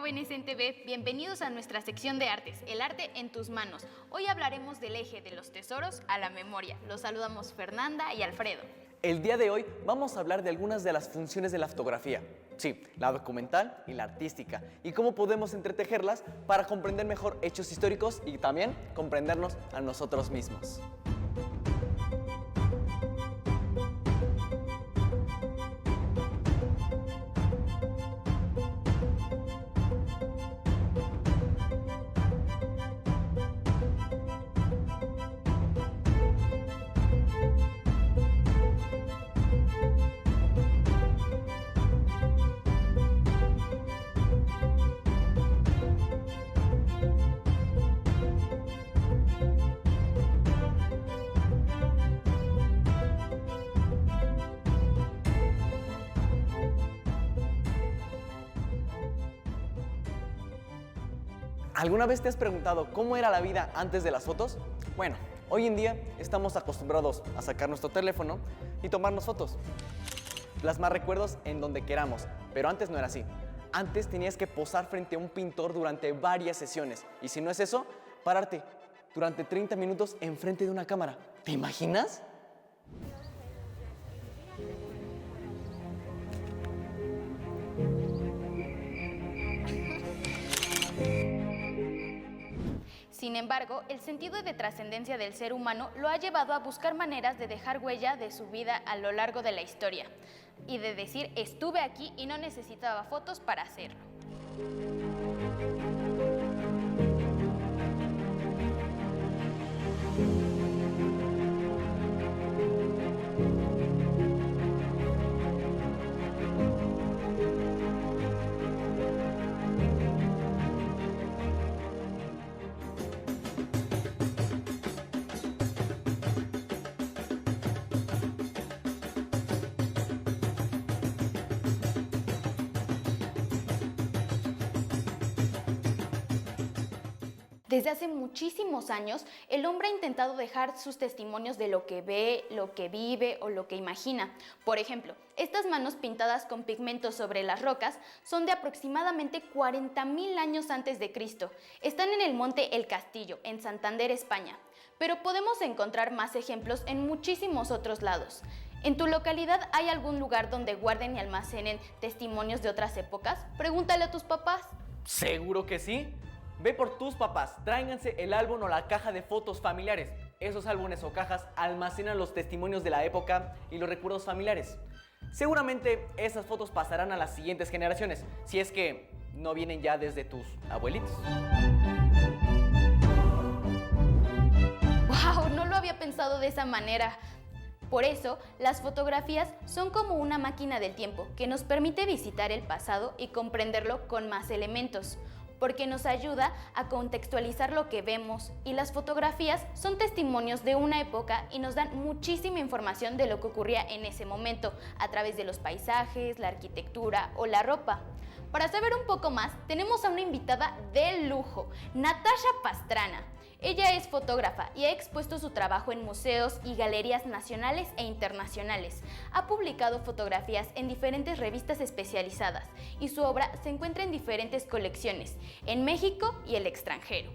jóvenes en TV, bienvenidos a nuestra sección de artes, el arte en tus manos. Hoy hablaremos del eje de los tesoros a la memoria. Los saludamos Fernanda y Alfredo. El día de hoy vamos a hablar de algunas de las funciones de la fotografía. Sí, la documental y la artística, y cómo podemos entretejerlas para comprender mejor hechos históricos y también comprendernos a nosotros mismos. ¿Alguna vez te has preguntado cómo era la vida antes de las fotos? Bueno, hoy en día estamos acostumbrados a sacar nuestro teléfono y tomarnos fotos. Plasmar recuerdos en donde queramos, pero antes no era así. Antes tenías que posar frente a un pintor durante varias sesiones, y si no es eso, pararte durante 30 minutos enfrente de una cámara. ¿Te imaginas? Sin embargo, el sentido de trascendencia del ser humano lo ha llevado a buscar maneras de dejar huella de su vida a lo largo de la historia y de decir estuve aquí y no necesitaba fotos para hacerlo. Desde hace muchísimos años, el hombre ha intentado dejar sus testimonios de lo que ve, lo que vive o lo que imagina. Por ejemplo, estas manos pintadas con pigmentos sobre las rocas son de aproximadamente 40.000 años antes de Cristo. Están en el monte El Castillo, en Santander, España. Pero podemos encontrar más ejemplos en muchísimos otros lados. ¿En tu localidad hay algún lugar donde guarden y almacenen testimonios de otras épocas? Pregúntale a tus papás. ¿Seguro que sí? Ve por tus papás, tráiganse el álbum o la caja de fotos familiares. Esos álbumes o cajas almacenan los testimonios de la época y los recuerdos familiares. Seguramente esas fotos pasarán a las siguientes generaciones, si es que no vienen ya desde tus abuelitos. ¡Wow! No lo había pensado de esa manera. Por eso, las fotografías son como una máquina del tiempo que nos permite visitar el pasado y comprenderlo con más elementos, porque nos ayuda a contextualizar lo que vemos, y las fotografías son testimonios de una época y nos dan muchísima información de lo que ocurría en ese momento a través de los paisajes, la arquitectura o la ropa. Para saber un poco más, tenemos a una invitada de lujo, Natasha Pastrana. Ella es fotógrafa y ha expuesto su trabajo en museos y galerías nacionales e internacionales. Ha publicado fotografías en diferentes revistas especializadas y su obra se encuentra en diferentes colecciones, en México y el extranjero.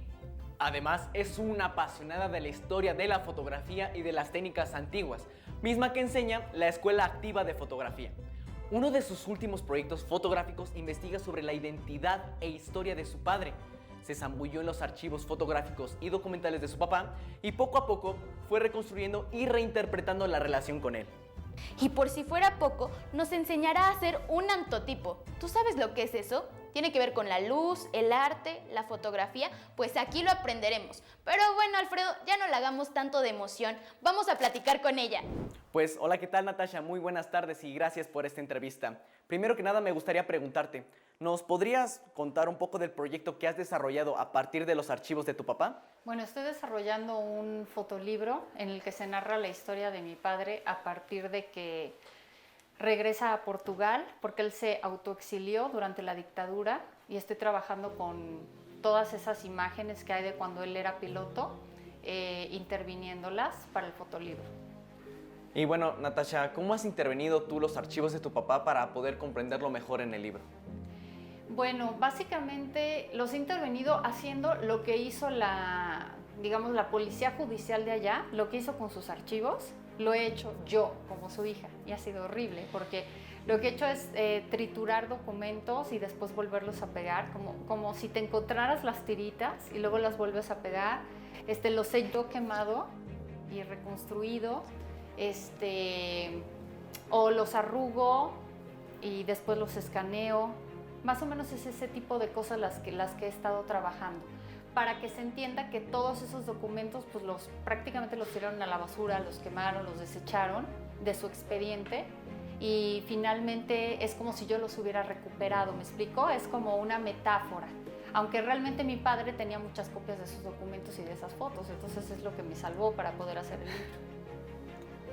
Además, es una apasionada de la historia de la fotografía y de las técnicas antiguas, misma que enseña la Escuela Activa de Fotografía. Uno de sus últimos proyectos fotográficos investiga sobre la identidad e historia de su padre. Se zambulló en los archivos fotográficos y documentales de su papá y poco a poco fue reconstruyendo y reinterpretando la relación con él. Y por si fuera poco, nos enseñará a hacer un antotipo. ¿Tú sabes lo que es eso? Tiene que ver con la luz, el arte, la fotografía, pues aquí lo aprenderemos. Pero bueno, Alfredo, ya no le hagamos tanto de emoción, vamos a platicar con ella. Pues hola, ¿qué tal, Natasha? Muy buenas tardes y gracias por esta entrevista. Primero que nada me gustaría preguntarte, ¿nos podrías contar un poco del proyecto que has desarrollado a partir de los archivos de tu papá? Bueno, estoy desarrollando un fotolibro en el que se narra la historia de mi padre a partir de que regresa a Portugal, porque él se autoexilió durante la dictadura, y estoy trabajando con todas esas imágenes que hay de cuando él era piloto, interviniéndolas para el fotolibro. Y bueno, Natasha, ¿cómo has intervenido tú los archivos de tu papá para poder comprenderlo mejor en el libro? Bueno, básicamente los he intervenido haciendo lo que hizo digamos, la policía judicial de allá, lo que hizo con sus archivos, lo he hecho yo como su hija y ha sido horrible porque lo que he hecho es triturar documentos y después volverlos a pegar, como si te encontraras las tiritas y luego las vuelves a pegar. Los he yo quemado y reconstruido, o los arrugo y después los escaneo. Más o menos es ese tipo de cosas las que he estado trabajando, para que se entienda que todos esos documentos pues prácticamente los tiraron a la basura, los quemaron, los desecharon de su expediente y finalmente es como si yo los hubiera recuperado, ¿me explico? Es como una metáfora, aunque realmente mi padre tenía muchas copias de esos documentos y de esas fotos, entonces es lo que me salvó para poder hacer el libro.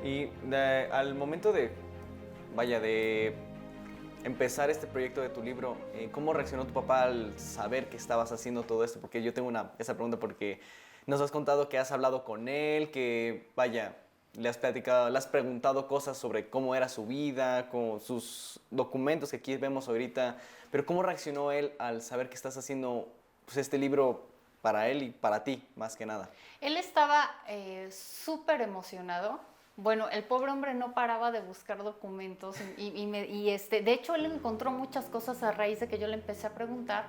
Y al momento de empezar este proyecto de tu libro, ¿cómo reaccionó tu papá al saber que estabas haciendo todo esto? Porque yo tengo esa pregunta porque nos has contado que has hablado con él, que le has preguntado cosas sobre cómo era su vida, con sus documentos que aquí vemos ahorita, pero ¿cómo reaccionó él al saber que estás haciendo pues, este libro para él y para ti, más que nada? Él estaba súper emocionado. Bueno, el pobre hombre no paraba de buscar documentos de hecho él encontró muchas cosas a raíz de que yo le empecé a preguntar,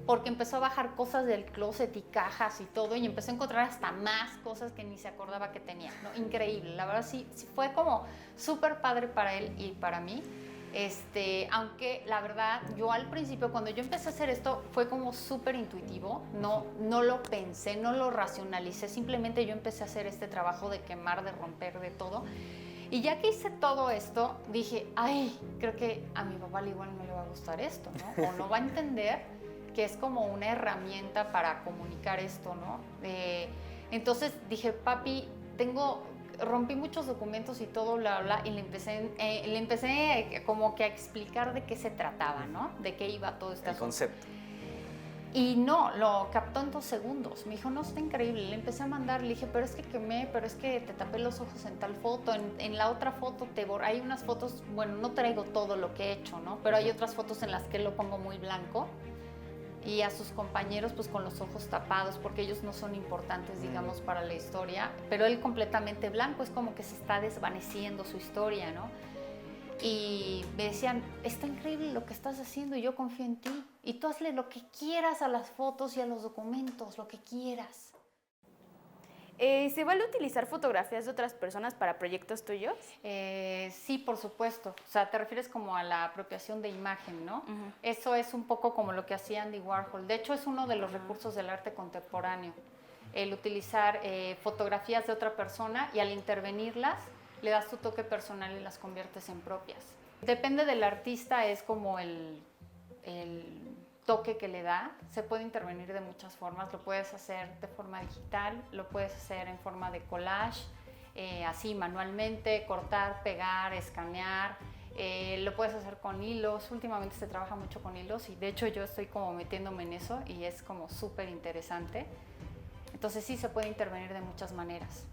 porque empezó a bajar cosas del closet y cajas y todo, y empezó a encontrar hasta más cosas que ni se acordaba que tenía, ¿no? Increíble, la verdad sí fue como súper padre para él y para mí. Aunque la verdad yo al principio cuando yo empecé a hacer esto fue como súper intuitivo, no lo pensé, no lo racionalicé, simplemente yo empecé a hacer este trabajo de quemar, de romper, de todo. Y ya que hice todo esto, dije, ay, creo que a mi papá igual no le va a gustar esto, ¿no? O no va a entender que es como una herramienta para comunicar esto, ¿no? Entonces dije, papi, rompí muchos documentos y todo, bla, bla, y le empecé como que a explicar de qué se trataba, ¿no? De qué iba todo este asunto. Concepto. Y no, lo captó en 2 segundos. Me dijo, no, está increíble. Le empecé a mandar, le dije, pero es que quemé, pero es que te tapé los ojos en tal foto, en la otra foto hay unas fotos, bueno, no traigo todo lo que he hecho, ¿no? Pero hay otras fotos en las que lo pongo muy blanco. Y a sus compañeros pues con los ojos tapados porque ellos no son importantes digamos para la historia, pero él completamente blanco, es como que se está desvaneciendo su historia, ¿no? Y me decían, está increíble lo que estás haciendo y yo confío en ti y tú hazle lo que quieras a las fotos y a los documentos, lo que quieras. ¿Se vale utilizar fotografías de otras personas para proyectos tuyos? Sí, por supuesto. O sea, te refieres como a la apropiación de imagen, ¿no? Eso es un poco como lo que hacía Andy Warhol. De hecho, es uno de los recursos del arte contemporáneo. El utilizar fotografías de otra persona y al intervenirlas, le das tu toque personal y las conviertes en propias. Depende del artista, es como el toque que le da. Se puede intervenir de muchas formas, lo puedes hacer de forma digital, lo puedes hacer en forma de collage, así manualmente, cortar, pegar, escanear, lo puedes hacer con hilos. Últimamente se trabaja mucho con hilos y de hecho yo estoy como metiéndome en eso y es como súper interesante. Entonces sí se puede intervenir de muchas maneras.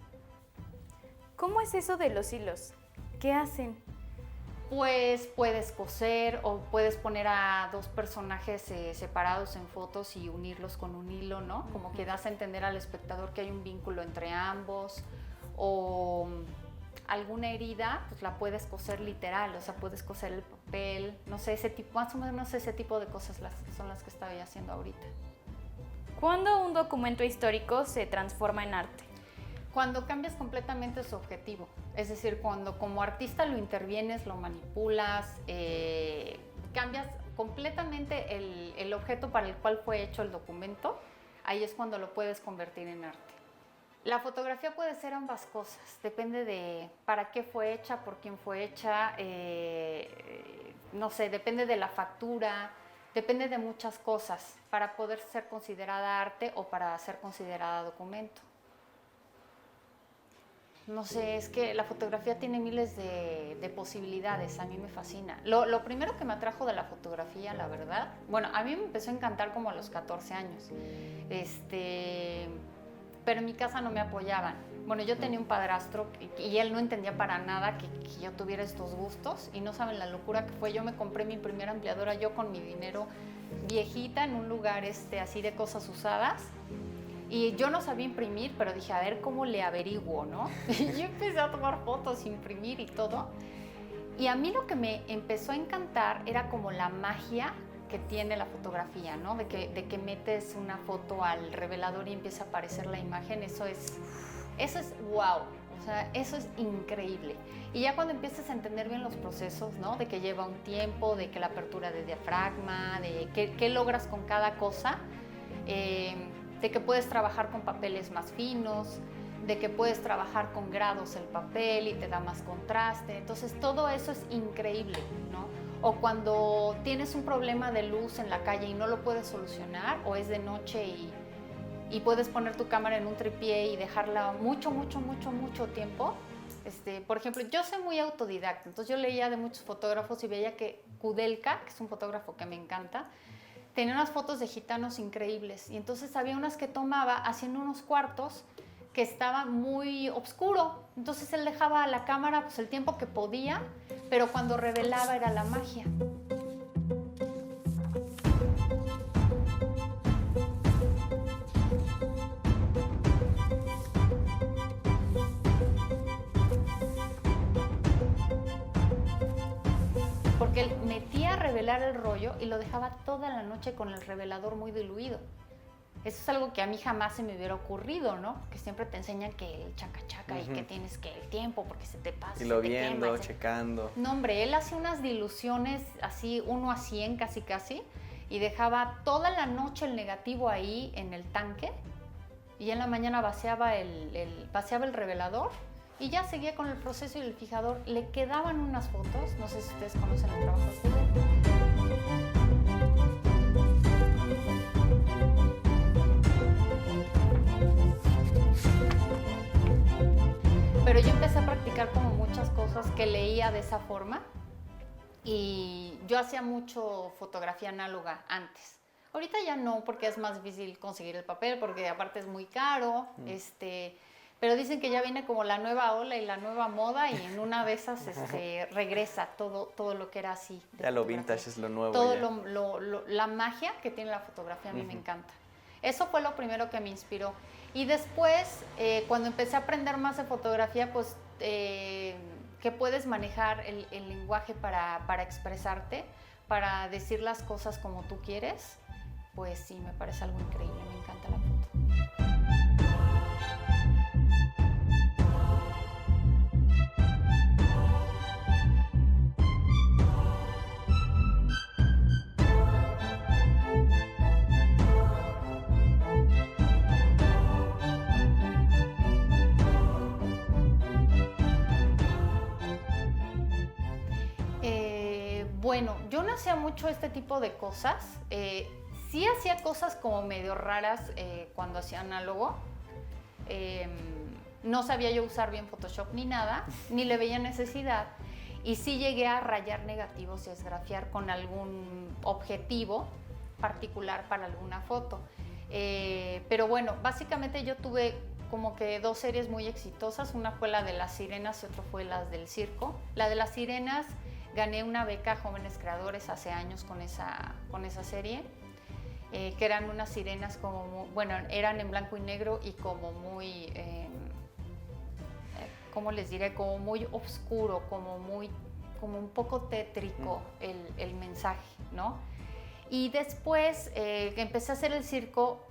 ¿Cómo es eso de los hilos? ¿Qué hacen? Pues puedes coser o puedes poner a 2 personajes separados en fotos y unirlos con un hilo, ¿no? Como que das a entender al espectador que hay un vínculo entre ambos. O alguna herida, pues la puedes coser literal, o sea, puedes coser el papel, no sé, más o menos ese tipo de cosas son las que estoy haciendo ahorita. ¿Cuándo un documento histórico se transforma en arte? Cuando cambias completamente su objetivo, es decir, cuando como artista lo intervienes, lo manipulas, cambias completamente el objeto para el cual fue hecho el documento, ahí es cuando lo puedes convertir en arte. La fotografía puede ser ambas cosas, depende de para qué fue hecha, por quién fue hecha, no sé, depende de la factura, depende de muchas cosas para poder ser considerada arte o para ser considerada documento. No sé, es que la fotografía tiene miles de posibilidades, a mí me fascina. Lo primero que me atrajo de la fotografía, la verdad, bueno, a mí me empezó a encantar como a los 14 años, pero en mi casa no me apoyaban. Bueno, yo tenía un padrastro y él no entendía para nada que yo tuviera estos gustos y no saben la locura que fue. Yo me compré mi primera ampliadora, yo con mi dinero viejita en un lugar así de cosas usadas. Y yo no sabía imprimir, pero dije, a ver cómo le averiguo, ¿no? Y yo empecé a tomar fotos, imprimir y todo. Y a mí lo que me empezó a encantar era como la magia que tiene la fotografía, ¿no? De que metes una foto al revelador y empieza a aparecer la imagen. Eso es wow. O sea, eso es increíble. Y ya cuando empiezas a entender bien los procesos, ¿no? De que lleva un tiempo, de que la apertura de diafragma, de qué logras con cada cosa, de que puedes trabajar con papeles más finos, de que puedes trabajar con grados el papel y te da más contraste. Entonces, todo eso es increíble, ¿no? O cuando tienes un problema de luz en la calle y no lo puedes solucionar, o es de noche y puedes poner tu cámara en un tripié y dejarla mucho tiempo. Por ejemplo, yo soy muy autodidacta, entonces yo leía de muchos fotógrafos y veía que Kudelka, que es un fotógrafo que me encanta, tenía unas fotos de gitanos increíbles y entonces había unas que tomaba haciendo unos cuartos que estaba muy oscuro, entonces él dejaba la cámara pues el tiempo que podía, pero cuando revelaba era la magia. Porque él metía a revelar el rollo y lo dejaba toda la noche con el revelador muy diluido. Eso es algo que a mí jamás se me hubiera ocurrido, ¿no? Porque siempre te enseñan que el chaca-chaca y que tienes que el tiempo porque se te pasa. Y lo viendo, checando. No, hombre, él hacía unas diluciones así 1:100 casi y dejaba toda la noche el negativo ahí en el tanque y ya en la mañana vaciaba el revelador y ya seguía con el proceso y el fijador. Le quedaban unas fotos, no sé si ustedes conocen el trabajo de Kudelka. Pero yo empecé a practicar como muchas cosas que leía de esa forma y yo hacía mucho fotografía análoga antes. Ahorita ya no, porque es más difícil conseguir el papel, porque aparte es muy caro, pero dicen que ya viene como la nueva ola y la nueva moda y en una de esas regresa todo lo que era así. Ya lo vintage es lo nuevo. Todo la magia que tiene la fotografía a mí me encanta. Eso fue lo primero que me inspiró. Y después, cuando empecé a aprender más de fotografía, pues que puedes manejar el lenguaje para expresarte, para decir las cosas como tú quieres, pues sí, me parece algo increíble, me encanta la foto. Bueno, yo no hacía mucho este tipo de cosas. Sí hacía cosas como medio raras cuando hacía análogo. No sabía yo usar bien Photoshop ni nada, ni le veía necesidad. Y sí llegué a rayar negativos y a esgrafiar con algún objetivo particular para alguna foto. Pero bueno, básicamente yo tuve como que 2 series muy exitosas. Una fue la de las sirenas y otra fue la del circo. La de las sirenas gané una beca a jóvenes creadores hace años con esa serie, que eran unas sirenas como, bueno, eran en blanco y negro y como muy, ¿cómo les diré? Como muy oscuro, como un poco tétrico el mensaje, ¿no? Y después empecé a hacer el circo,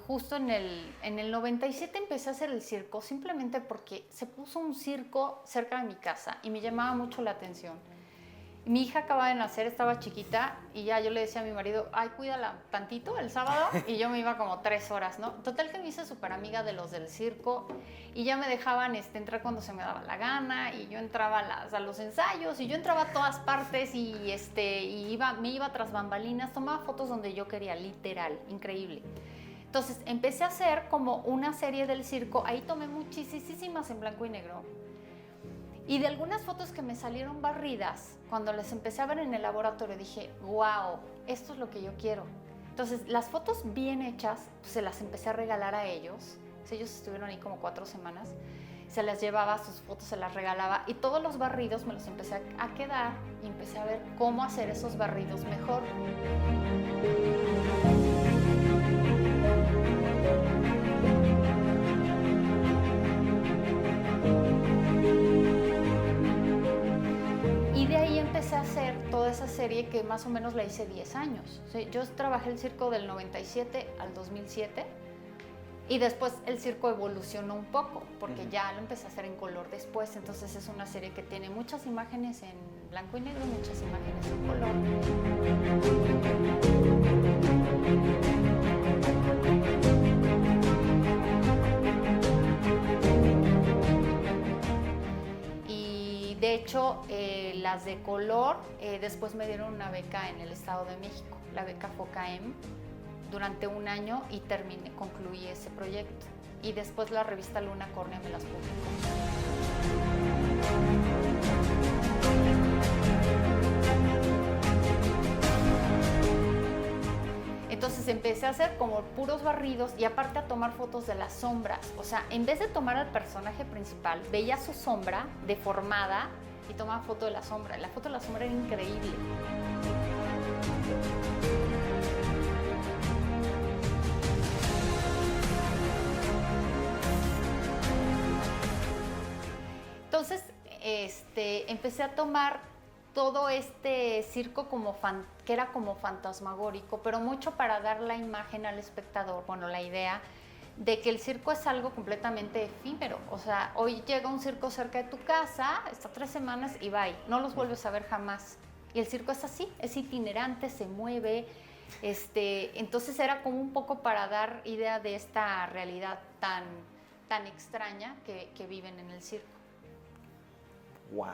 justo en el 97 empecé a hacer el circo, simplemente porque se puso un circo cerca de mi casa y me llamaba mucho la atención. Mi hija acababa de nacer, estaba chiquita y ya yo le decía a mi marido, ay, cuídala tantito el sábado, y yo me iba como 3 horas, ¿no? Total que me hice súper amiga de los del circo y ya me dejaban entrar cuando se me daba la gana y yo entraba a los ensayos y yo entraba a todas partes y me iba tras bambalinas, tomaba fotos donde yo quería, literal, increíble. Entonces empecé a hacer como una serie del circo, ahí tomé muchísimas en blanco y negro. Y de algunas fotos que me salieron barridas, cuando las empecé a ver en el laboratorio, dije, wow, esto es lo que yo quiero. Entonces, las fotos bien hechas, pues, se las empecé a regalar a ellos. Pues, ellos estuvieron ahí como 4 semanas. se las llevaba, sus fotos se las regalaba y todos los barridos me los empecé a quedar y empecé a ver cómo hacer esos barridos mejor. Y de ahí empecé a hacer toda esa serie que más o menos la hice 10 años. O sea, yo trabajé el circo del 97 al 2007 y después el circo evolucionó un poco porque ya lo empecé a hacer en color después. Entonces es una serie que tiene muchas imágenes en blanco y negro y muchas imágenes en color. De hecho, las de color, después me dieron una beca en el Estado de México, la beca FOCAEM, durante un año y concluí ese proyecto. Y después la revista Luna Córnea me las publicó. Entonces empecé a hacer como puros barridos y aparte a tomar fotos de las sombras. O sea, en vez de tomar al personaje principal, veía su sombra deformada y tomaba foto de la sombra. La foto de la sombra era increíble. Entonces, empecé a tomar todo este circo que era como fantasmagórico, pero mucho para dar la imagen al espectador, bueno, la idea de que el circo es algo completamente efímero. O sea, hoy llega un circo cerca de tu casa, está 3 semanas y bye, no los vuelves a ver jamás. Y el circo es así, es itinerante, se mueve. Entonces era como un poco para dar idea de esta realidad tan extraña que viven en el circo. ¡Wow!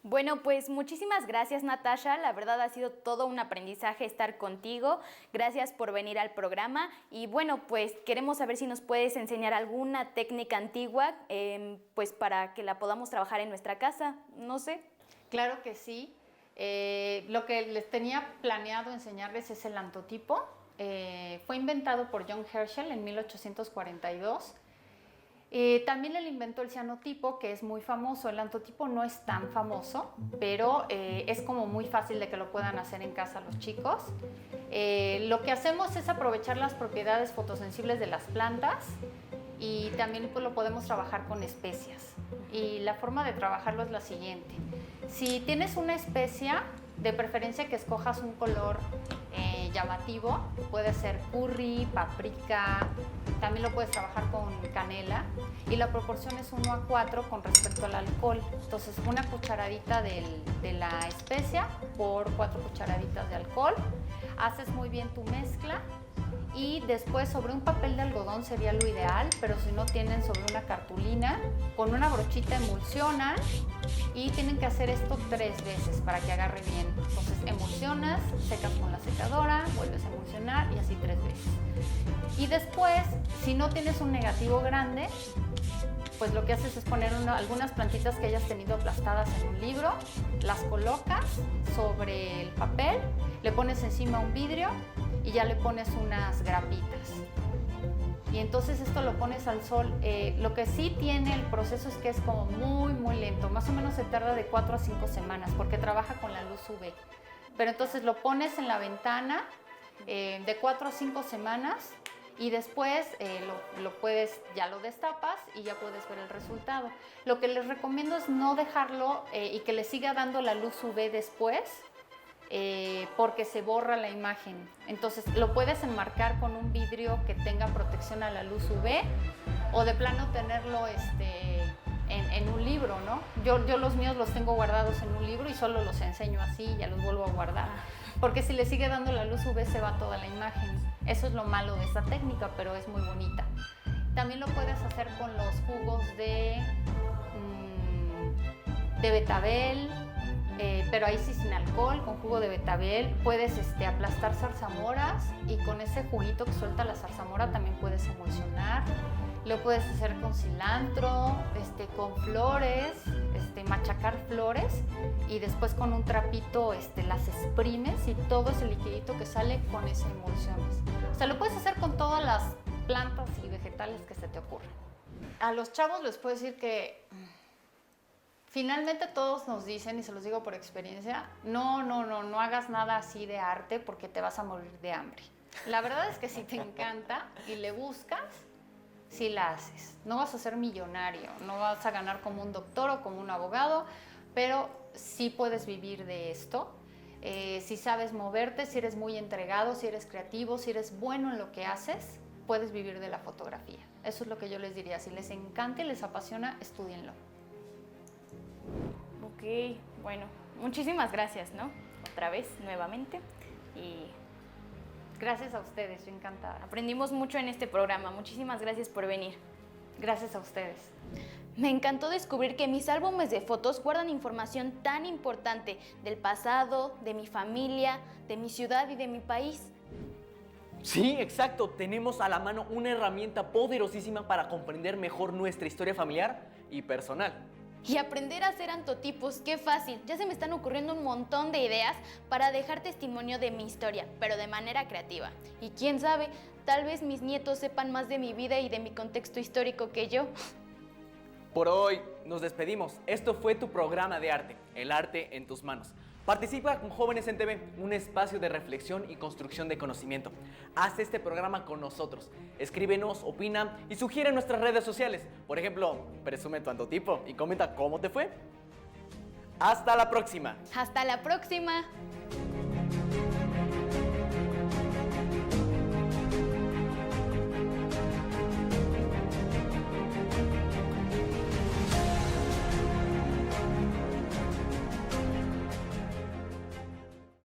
Bueno, pues muchísimas gracias, Natasha. La verdad ha sido todo un aprendizaje estar contigo. Gracias por venir al programa. Y bueno, pues queremos saber si nos puedes enseñar alguna técnica antigua, pues para que la podamos trabajar en nuestra casa. No sé. Claro que sí. Lo que les tenía planeado enseñarles es el antotipo. Fue inventado por John Herschel en 1842. También él inventó el cianotipo, que es muy famoso. El antotipo no es tan famoso, pero es como muy fácil de que lo puedan hacer en casa los chicos. Lo que hacemos es aprovechar las propiedades fotosensibles de las plantas y también pues, lo podemos trabajar con especias. Y la forma de trabajarlo es la siguiente. Si tienes una especia, de preferencia que escojas un color llamativo, puede ser curry, paprika, también lo puedes trabajar con canela y la proporción es 1:4 con respecto al alcohol. Entonces una cucharadita de la especia por 4 cucharaditas de alcohol, haces muy bien tu mezcla y después sobre un papel de algodón sería lo ideal, pero si no tienen sobre una cartulina, con una brochita emulsionan y tienen que hacer esto 3 veces para que agarre bien. Entonces emulsionas, secas con la secadora, vuelves a emulsionar y así 3 veces. Y después, si no tienes un negativo grande, pues lo que haces es poner algunas plantitas que hayas tenido aplastadas en un libro, las colocas sobre el papel, le pones encima un vidrio y ya le pones unas grapitas. Y entonces esto lo pones al sol. Lo que sí tiene el proceso es que es como muy lento, más o menos se tarda de 4 a 5 semanas porque trabaja con la luz UV. Pero entonces lo pones en la ventana de 4 a 5 semanas y después ya lo destapas y ya puedes ver el resultado. Lo que les recomiendo es no dejarlo y que le siga dando la luz UV después, porque se borra la imagen. Entonces lo puedes enmarcar con un vidrio que tenga protección a la luz UV o de plano tenerlo en un libro, ¿no? Yo los míos los tengo guardados en un libro y solo los enseño así y ya los vuelvo a guardar. Porque si le sigue dando la luz UV se va toda la imagen. Eso es lo malo de esta técnica, pero es muy bonita. También lo puedes hacer con los jugos de betabel, pero ahí sí sin alcohol, con jugo de betabel. Puedes aplastar zarzamoras y con ese juguito que suelta la zarzamora también puedes emulsionar. Lo puedes hacer con cilantro, con flores, machacar flores y después con un trapito las exprimes y todo ese liquidito que sale con esa emulsiones. O sea, lo puedes hacer con todas las plantas y vegetales que se te ocurran. A los chavos les puedo decir que finalmente todos nos dicen, y se los digo por experiencia, no hagas nada así de arte porque te vas a morir de hambre. La verdad es que si te encanta y le buscas, sí la haces. No vas a ser millonario, no vas a ganar como un doctor o como un abogado, pero sí puedes vivir de esto. Si sabes moverte, si eres muy entregado, si eres creativo, si eres bueno en lo que haces, puedes vivir de la fotografía. Eso es lo que yo les diría. Si les encanta y les apasiona, estúdienlo. Ok, bueno, muchísimas gracias, ¿no? Otra vez, nuevamente. Y gracias a ustedes, yo encantada. aprendimos mucho en este programa. Muchísimas gracias por venir. Gracias a ustedes. Me encantó descubrir que mis álbumes de fotos guardan información tan importante del pasado, de mi familia, de mi ciudad y de mi país. Sí, exacto. Tenemos a la mano una herramienta poderosísima para comprender mejor nuestra historia familiar y personal. Y aprender a hacer antotipos, qué fácil. Ya se me están ocurriendo un montón de ideas para dejar testimonio de mi historia, pero de manera creativa. Y quién sabe, tal vez mis nietos sepan más de mi vida y de mi contexto histórico que yo. Por hoy nos despedimos. Esto fue tu programa de arte, el arte en tus manos. Participa con Jóvenes en TV, un espacio de reflexión y construcción de conocimiento. Haz este programa con nosotros. Escríbenos, opina y sugiere en nuestras redes sociales. Por ejemplo, presume tu antotipo y comenta cómo te fue. ¡Hasta la próxima! Hasta la próxima.